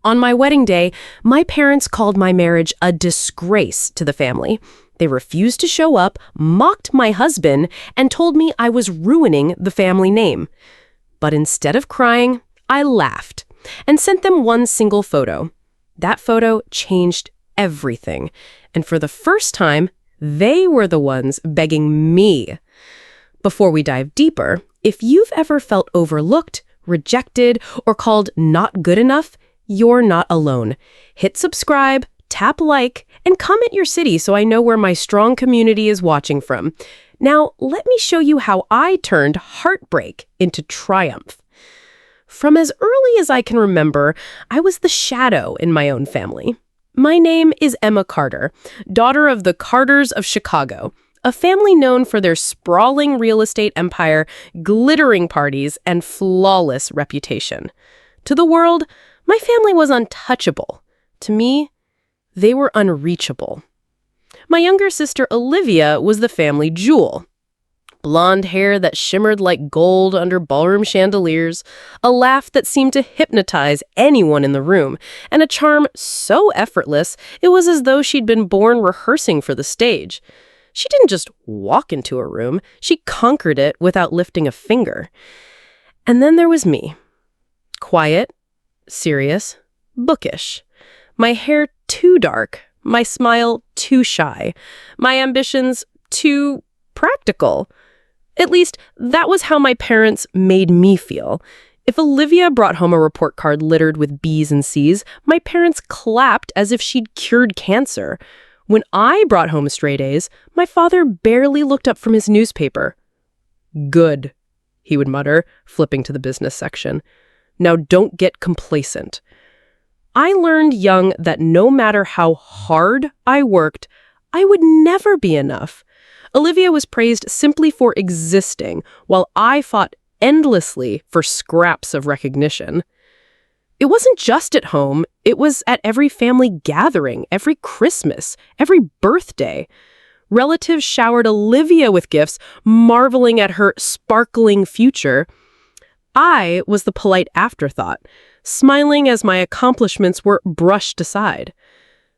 On my wedding day, my parents called my marriage a disgrace to the family. They refused to show up, mocked my husband, and told me I was ruining the family name. But instead of crying, I laughed and sent them one single photo. That photo changed everything. And for the first time, they were the ones begging me. Before we dive deeper, if you've ever felt overlooked, rejected, or called not good enough, you're not alone. Hit subscribe, tap like, and comment your city so I know where my strong community is watching from. Now, let me show you how I turned heartbreak into triumph. From as early as I can remember, I was the shadow in my own family. My name is Emma Carter, daughter of the Carters of Chicago, a family known for their sprawling real estate empire, glittering parties, and flawless reputation. To the world, my family was untouchable. To me, they were unreachable. My younger sister Olivia was the family jewel. Blonde hair that shimmered like gold under ballroom chandeliers, a laugh that seemed to hypnotize anyone in the room, and a charm so effortless it was as though she'd been born rehearsing for the stage. She didn't just walk into a room, she conquered it without lifting a finger. And then there was me. Quiet, serious, bookish. My hair too dark, my smile too shy, my ambitions too practical. At least, that was how my parents made me feel. If Olivia brought home a report card littered with B's and C's, my parents clapped as if she'd cured cancer. When I brought home straight A's, my father barely looked up from his newspaper. "Good," he would mutter, flipping to the business section. "Now don't get complacent." I learned young that no matter how hard I worked, I would never be enough. Olivia was praised simply for existing, while I fought endlessly for scraps of recognition. It wasn't just at home, it was at every family gathering, every Christmas, every birthday. Relatives showered Olivia with gifts, marveling at her sparkling future. I was the polite afterthought, smiling as my accomplishments were brushed aside.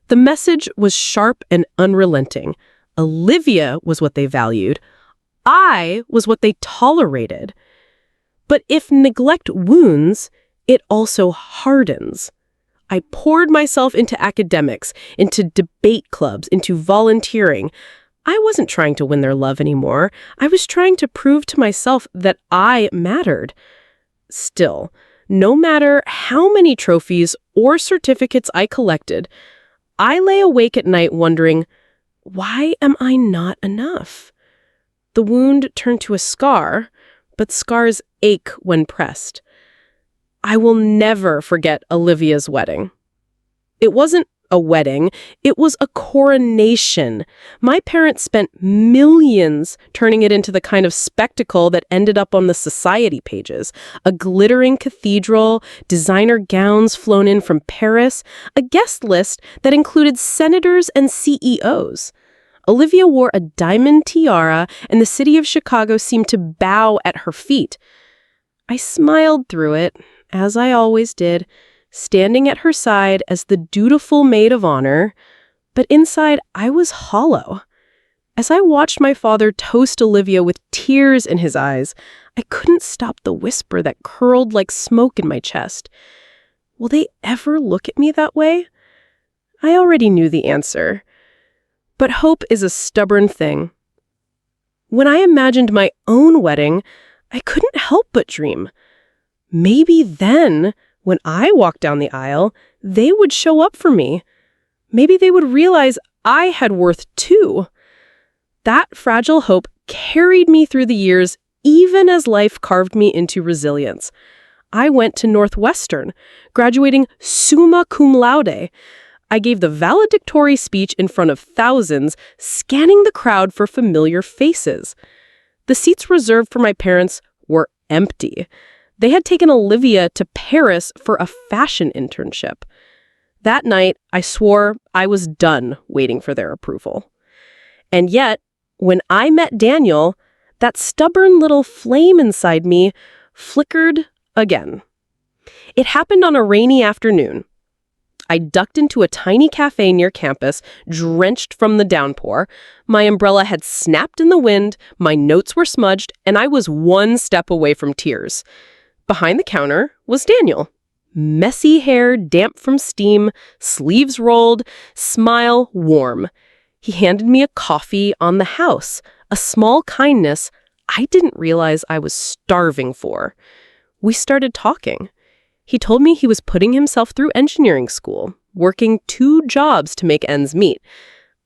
The message was sharp and unrelenting. Olivia was what they valued. I was what they tolerated. But if neglect wounds, it also hardens. I poured myself into academics, into debate clubs, into volunteering. I wasn't trying to win their love anymore. I was trying to prove to myself that I mattered. Still, no matter how many trophies or certificates I collected, I lay awake at night wondering, why am I not enough? The wound turned to a scar, but scars ache when pressed. I will never forget Olivia's wedding. It wasn't a wedding, it was a coronation. My parents spent millions turning it into the kind of spectacle that ended up on the society pages. A glittering cathedral, designer gowns flown in from Paris, a guest list that included senators and CEOs. Olivia wore a diamond tiara, and the city of Chicago seemed to bow at her feet. I smiled through it, as I always did, standing at her side as the dutiful maid of honor, but inside I was hollow. As I watched my father toast Olivia with tears in his eyes, I couldn't stop the whisper that curled like smoke in my chest. Will they ever look at me that way? I already knew the answer. But hope is a stubborn thing. When I imagined my own wedding, I couldn't help but dream. Maybe then, when I walked down the aisle, they would show up for me. Maybe they would realize I had worth too. That fragile hope carried me through the years, even as life carved me into resilience. I went to Northwestern, graduating summa cum laude. I gave the valedictory speech in front of thousands, scanning the crowd for familiar faces. The seats reserved for my parents were empty. They had taken Olivia to Paris for a fashion internship. That night, I swore I was done waiting for their approval. And yet, when I met Daniel, that stubborn little flame inside me flickered again. It happened on a rainy afternoon. I ducked into a tiny cafe near campus, drenched from the downpour. My umbrella had snapped in the wind, my notes were smudged, and I was one step away from tears. Behind the counter was Daniel. Messy hair, damp from steam, sleeves rolled, smile warm. He handed me a coffee on the house, a small kindness I didn't realize I was starving for. We started talking. He told me he was putting himself through engineering school, working 2 jobs to make ends meet.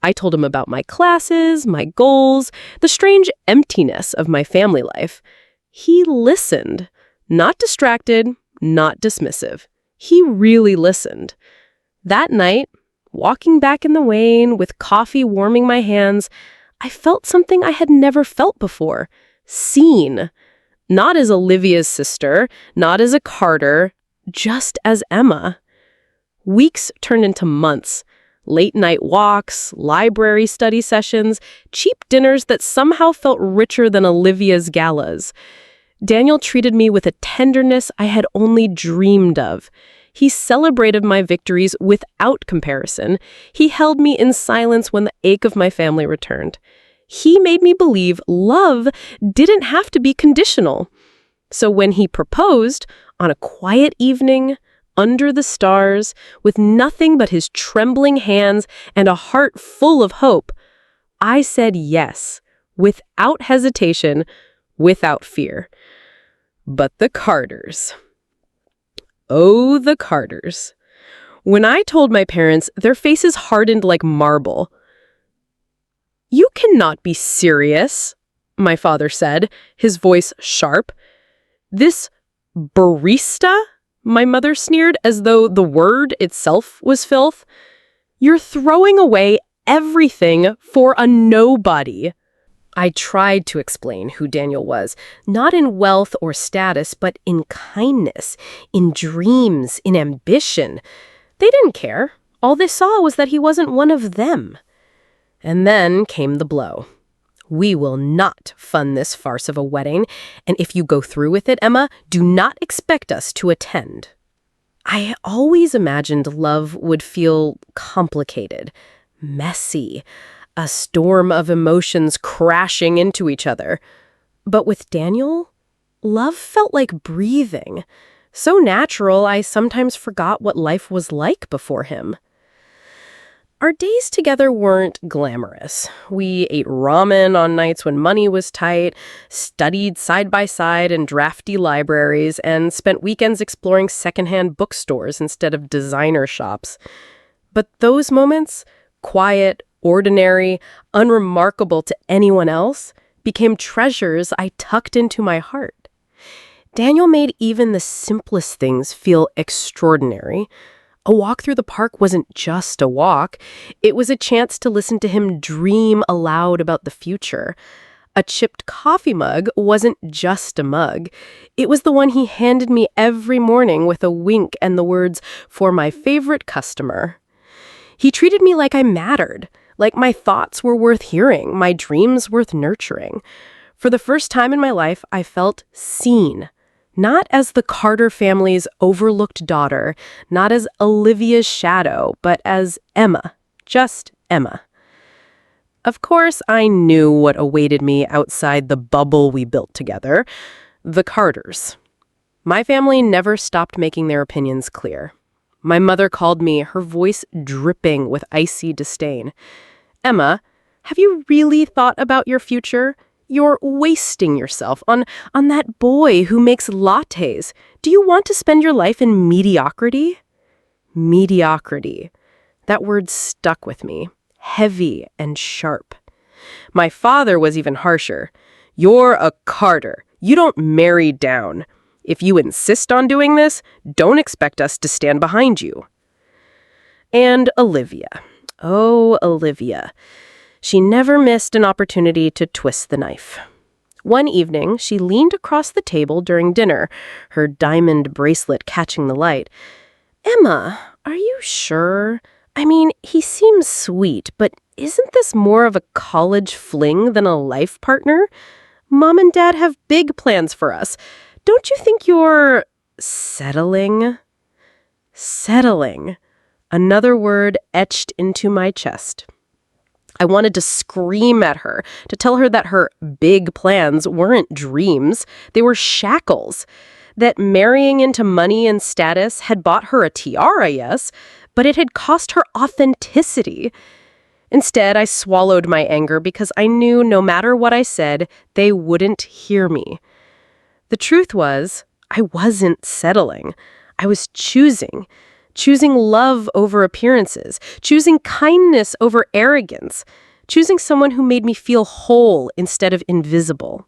I told him about my classes, my goals, the strange emptiness of my family life. He listened, not distracted, not dismissive. He really listened. That night, walking back in the rain with coffee warming my hands, I felt something I had never felt before. Seen. Not as Olivia's sister, not as a Carter, just as Emma. Weeks turned into months. Late-night walks, library study sessions, cheap dinners that somehow felt richer than Olivia's galas. Daniel treated me with a tenderness I had only dreamed of. He celebrated my victories without comparison. He held me in silence when the ache of my family returned. He made me believe love didn't have to be conditional. So when he proposed, on a quiet evening, under the stars, with nothing but his trembling hands and a heart full of hope, I said yes, without hesitation, without fear. But the Carters. Oh, the Carters. When I told my parents, their faces hardened like marble. "You cannot be serious," my father said, his voice sharp. "This barista?" my mother sneered, as though the word itself was filth. "You're throwing away everything for a nobody." I tried to explain who Daniel was, not in wealth or status, but in kindness, in dreams, in ambition. They didn't care. All they saw was that he wasn't one of them. And then came the blow. "We will not fund this farce of a wedding, and if you go through with it, Emma, do not expect us to attend." I always imagined love would feel complicated, messy, a storm of emotions crashing into each other. But with Daniel, love felt like breathing. So natural, I sometimes forgot what life was like before him. Our days together weren't glamorous. We ate ramen on nights when money was tight, studied side by side in drafty libraries, and spent weekends exploring secondhand bookstores instead of designer shops. But those moments, quiet, ordinary, unremarkable to anyone else, became treasures I tucked into my heart. Daniel made even the simplest things feel extraordinary. A walk through the park wasn't just a walk. It was a chance to listen to him dream aloud about the future. A chipped coffee mug wasn't just a mug. It was the one he handed me every morning with a wink and the words, "For my favorite customer." He treated me like I mattered, like my thoughts were worth hearing, my dreams worth nurturing. For the first time in my life, I felt seen. Not as the Carter family's overlooked daughter, not as Olivia's shadow, but as Emma, just Emma. Of course, I knew what awaited me outside the bubble we built together, the Carters. My family never stopped making their opinions clear. My mother called me, her voice dripping with icy disdain. "Emma, have you really thought about your future? You're wasting yourself on that boy who makes lattes. Do you want to spend your life in mediocrity?" Mediocrity. That word stuck with me, heavy and sharp. My father was even harsher. "You're a Carter. You don't marry down. If you insist on doing this, don't expect us to stand behind you." And Olivia. Oh, Olivia. She never missed an opportunity to twist the knife. One evening, she leaned across the table during dinner, her diamond bracelet catching the light. "Emma, are you sure? I mean, he seems sweet, but isn't this more of a college fling than a life partner? Mom and Dad have big plans for us. Don't you think you're settling?" Settling. Another word etched into my chest. I wanted to scream at her, to tell her that her big plans weren't dreams, they were shackles. That marrying into money and status had bought her a tiara, yes, but it had cost her authenticity. Instead, I swallowed my anger because I knew no matter what I said, they wouldn't hear me. The truth was, I wasn't settling. I was choosing love over appearances, choosing kindness over arrogance, choosing someone who made me feel whole instead of invisible.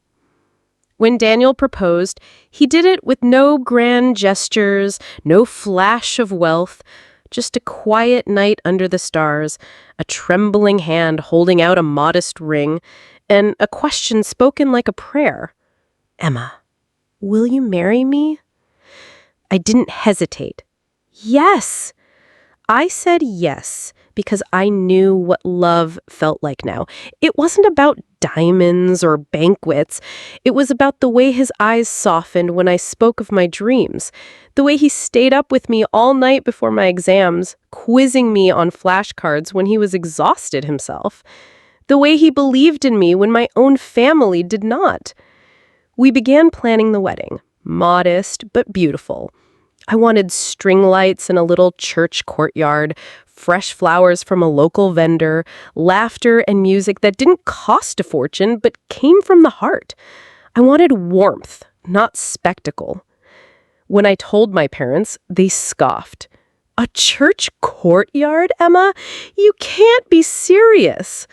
When Daniel proposed, he did it with no grand gestures, no flash of wealth, just a quiet night under the stars, a trembling hand holding out a modest ring, and a question spoken like a prayer. Emma, will you marry me? I didn't hesitate. Yes! I said yes because I knew what love felt like now. It wasn't about diamonds or banquets. It was about the way his eyes softened when I spoke of my dreams, the way he stayed up with me all night before my exams, quizzing me on flashcards when he was exhausted himself, the way he believed in me when my own family did not. We began planning the wedding, modest but beautiful. I wanted string lights in a little church courtyard, fresh flowers from a local vendor, laughter and music that didn't cost a fortune but came from the heart. I wanted warmth, not spectacle. When I told my parents, they scoffed. A church courtyard, Emma? You can't be serious.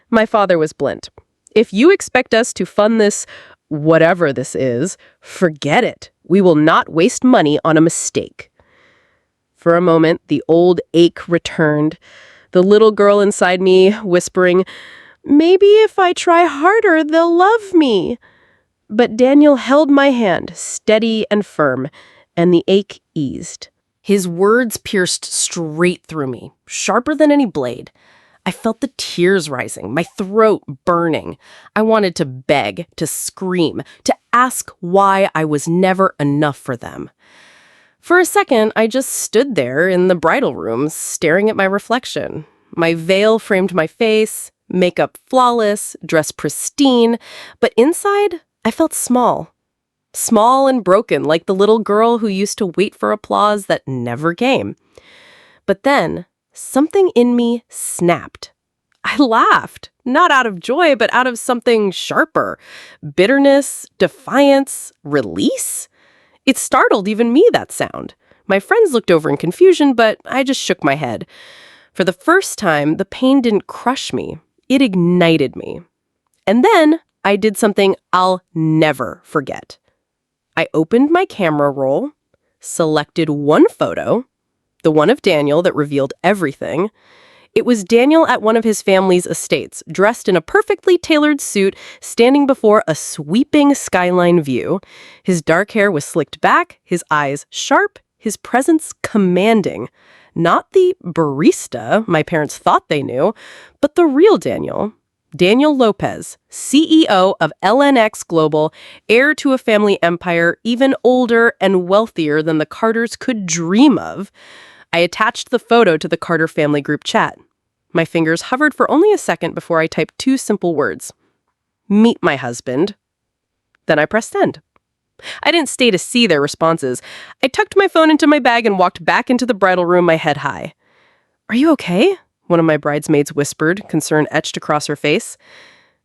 My father was blunt. If you expect us to fund this, whatever this is, forget it. We will not waste money on a mistake. For a moment, the old ache returned, the little girl inside me whispering, maybe if I try harder, they'll love me. But Daniel held my hand, steady and firm, and the ache eased. His words pierced straight through me, sharper than any blade. I felt the tears rising, my throat burning. I wanted to beg, to scream, to ask why I was never enough for them. For a second, I just stood there in the bridal room, staring at my reflection. My veil framed my face, makeup flawless, dress pristine, but inside, I felt small. Small and broken, like the little girl who used to wait for applause that never came. But then, something in me snapped. I laughed, not out of joy, but out of something sharper. Bitterness, defiance, release. It startled even me, that sound. My friends looked over in confusion, but I just shook my head. For the first time, the pain didn't crush me. It ignited me. And then I did something I'll never forget. I opened my camera roll, selected one photo, the one of Daniel that revealed everything. It was Daniel at one of his family's estates, dressed in a perfectly tailored suit, standing before a sweeping skyline view. His dark hair was slicked back, his eyes sharp, his presence commanding. Not the barista my parents thought they knew, but the real Daniel. Daniel Lopez, CEO of LNX Global, heir to a family empire even older and wealthier than the Carters could dream of. I attached the photo to the Carter family group chat. My fingers hovered for only a second before I typed two simple words. Meet my husband. Then I pressed send. I didn't stay to see their responses. I tucked my phone into my bag and walked back into the bridal room, my head high. Are you okay? One of my bridesmaids whispered, concern etched across her face.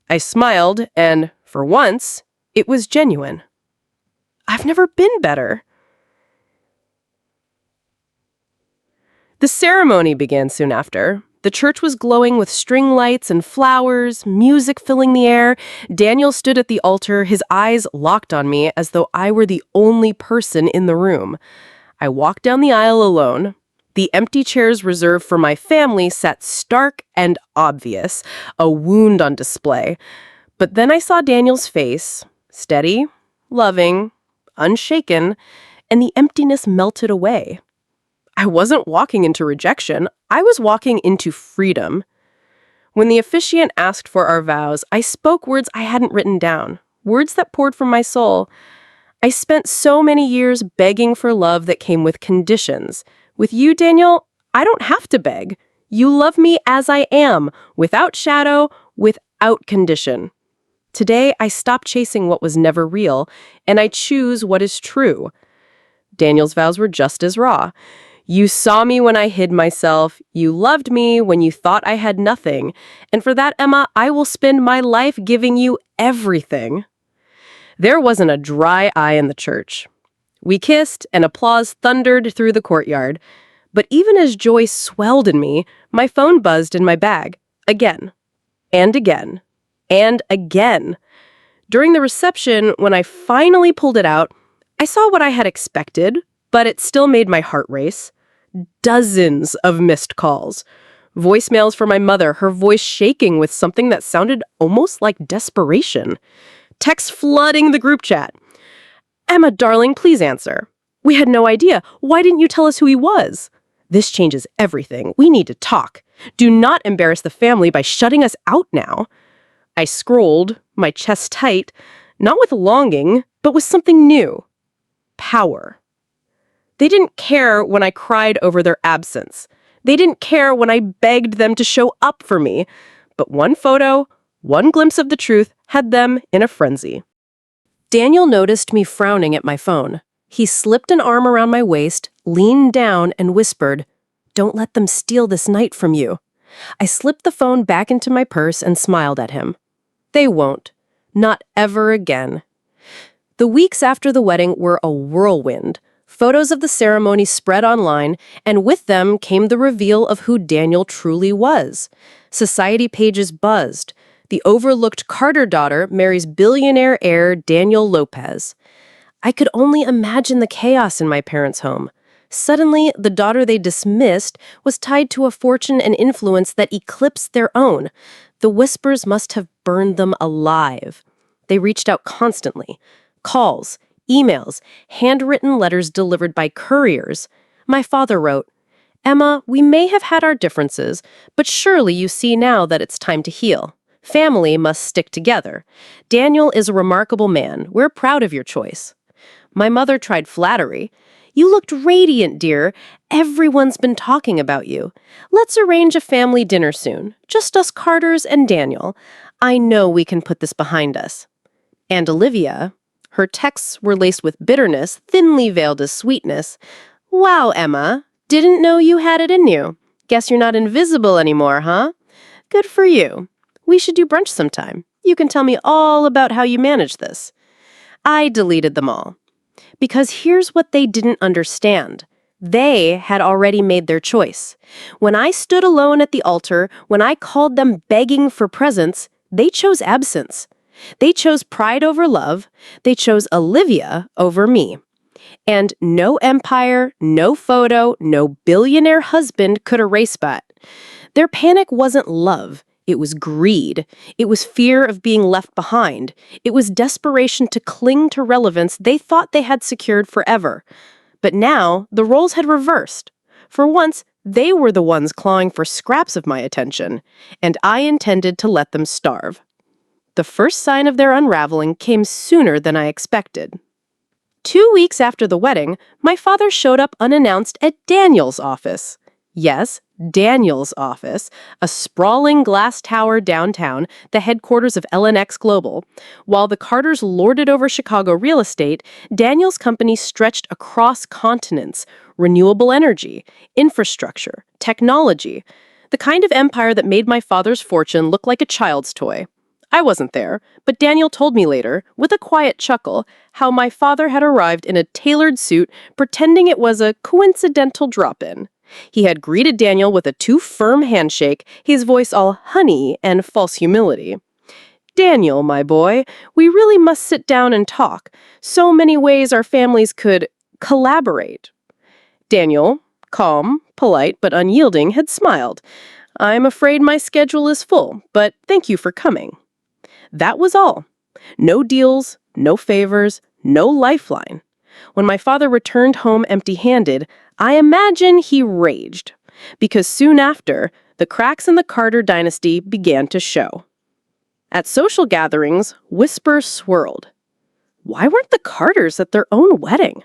I smiled, and, for once, it was genuine. I've never been better. The ceremony began soon after. The church was glowing with string lights and flowers, music filling the air. Daniel stood at the altar, his eyes locked on me as though I were the only person in the room. I walked down the aisle alone. The empty chairs reserved for my family sat stark and obvious, a wound on display. But then I saw Daniel's face, steady, loving, unshaken, and the emptiness melted away. I wasn't walking into rejection. I was walking into freedom. When the officiant asked for our vows, I spoke words I hadn't written down, words that poured from my soul. I spent so many years begging for love that came with conditions. With you, Daniel, I don't have to beg. You love me as I am, without shadow, without condition. Today, I stop chasing what was never real, and I choose what is true. Daniel's vows were just as raw. You saw me when I hid myself. You loved me when you thought I had nothing. And for that, Emma, I will spend my life giving you everything. There wasn't a dry eye in the church. We kissed, and applause thundered through the courtyard. But even as joy swelled in me, my phone buzzed in my bag. Again. And again. And again. During the reception, when I finally pulled it out, I saw what I had expected, but it still made my heart race. Dozens of missed calls. Voicemails from my mother, her voice shaking with something that sounded almost like desperation. Texts flooding the group chat. Emma, darling, please answer. We had no idea. Why didn't you tell us who he was? This changes everything. We need to talk. Do not embarrass the family by shutting us out now. I scrolled, my chest tight, not with longing, but with something new. Power. They didn't care when I cried over their absence. They didn't care when I begged them to show up for me. But one photo, one glimpse of the truth, had them in a frenzy. Daniel noticed me frowning at my phone. He slipped an arm around my waist, leaned down, and whispered, "Don't let them steal this night from you." I slipped the phone back into my purse and smiled at him. They won't. Not ever again. The weeks after the wedding were a whirlwind. Photos of the ceremony spread online, and with them came the reveal of who Daniel truly was. Society pages buzzed. The overlooked Carter daughter marries billionaire heir Daniel Lopez. I could only imagine the chaos in my parents' home. Suddenly, the daughter they dismissed was tied to a fortune and influence that eclipsed their own. The whispers must have burned them alive. They reached out constantly. Calls, emails, handwritten letters delivered by couriers. My father wrote, "Emma, we may have had our differences, but surely you see now that it's time to heal. Family must stick together. Daniel is a remarkable man. We're proud of your choice." My mother tried flattery. "You looked radiant, dear. Everyone's been talking about you. Let's arrange a family dinner soon. Just us Carters and Daniel. I know we can put this behind us." And Olivia, her texts were laced with bitterness, thinly veiled as sweetness. "Wow, Emma. Didn't know you had it in you. Guess you're not invisible anymore, huh? Good for you. We should do brunch sometime. You can tell me all about how you manage this." I deleted them all. Because here's what they didn't understand. They had already made their choice. When I stood alone at the altar, when I called them begging for presents, they chose absence. They chose pride over love. They chose Olivia over me. And no empire, no photo, no billionaire husband could erase that. Their panic wasn't love. It was greed. It was fear of being left behind. It was desperation to cling to relevance they thought they had secured forever. But now, the roles had reversed. For once, they were the ones clawing for scraps of my attention, and I intended to let them starve. The first sign of their unraveling came sooner than I expected. 2 weeks after the wedding, my father showed up unannounced at Daniel's office. Yes, Daniel's office, a sprawling glass tower downtown, the headquarters of LNX Global. While the Carters lorded over Chicago real estate, Daniel's company stretched across continents, renewable energy, infrastructure, technology, the kind of empire that made my father's fortune look like a child's toy. I wasn't there, but Daniel told me later, with a quiet chuckle, how my father had arrived in a tailored suit, pretending it was a coincidental drop-in. He had greeted Daniel with a too-firm handshake, his voice all honey and false humility. "Daniel, my boy, we really must sit down and talk. So many ways our families could collaborate." Daniel, calm, polite, but unyielding, had smiled. "I'm afraid my schedule is full, but thank you for coming." That was all. No deals, no favors, no lifeline. When my father returned home empty-handed, I imagine he raged. Because soon after, the cracks in the Carter dynasty began to show. At social gatherings, whispers swirled. Why weren't the Carters at their own wedding?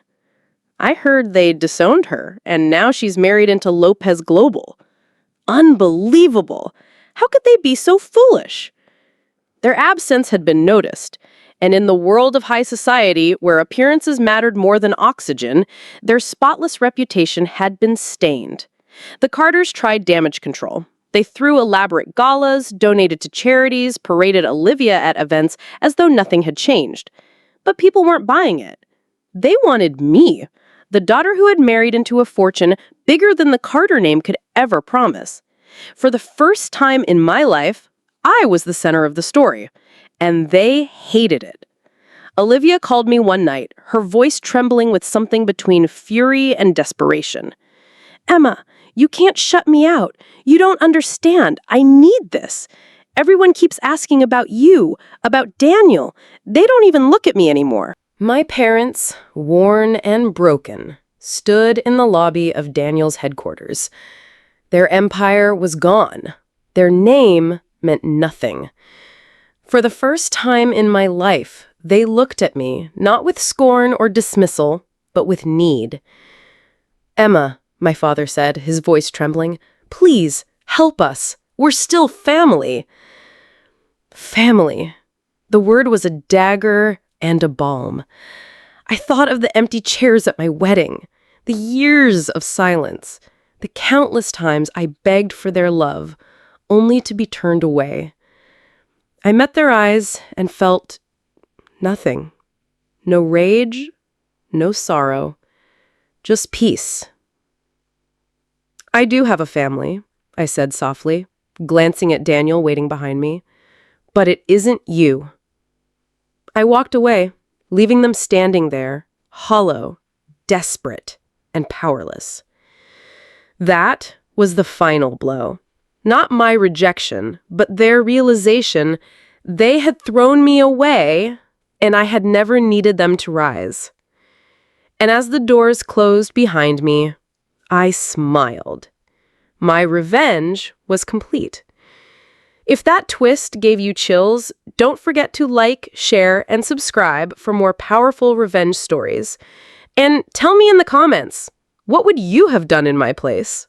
I heard they disowned her, and now she's married into Lopez Global. Unbelievable! How could they be so foolish? Their absence had been noticed, and in the world of high society, where appearances mattered more than oxygen, their spotless reputation had been stained. The Carters tried damage control. They threw elaborate galas, donated to charities, paraded Olivia at events as though nothing had changed. But people weren't buying it. They wanted me, the daughter who had married into a fortune bigger than the Carter name could ever promise. For the first time in my life, I was the center of the story, and they hated it. Olivia called me one night, her voice trembling with something between fury and desperation. "Emma, you can't shut me out. You don't understand. I need this. Everyone keeps asking about you, about Daniel. They don't even look at me anymore." My parents, worn and broken, stood in the lobby of Daniel's headquarters. Their empire was gone. Their name meant nothing. For the first time in my life, they looked at me, not with scorn or dismissal, but with need. "Emma," my father said, his voice trembling, "please, help us. We're still family." Family. The word was a dagger and a balm. I thought of the empty chairs at my wedding, the years of silence, the countless times I begged for their love, only to be turned away. I met their eyes and felt nothing. No rage, no sorrow, just peace. "I do have a family," I said softly, glancing at Daniel waiting behind me. "But it isn't you." I walked away, leaving them standing there, hollow, desperate, and powerless. That was the final blow. Not my rejection, but their realization they had thrown me away, and I had never needed them to rise. And as the doors closed behind me, I smiled. My revenge was complete. If that twist gave you chills, don't forget to like, share, and subscribe for more powerful revenge stories. And tell me in the comments, what would you have done in my place?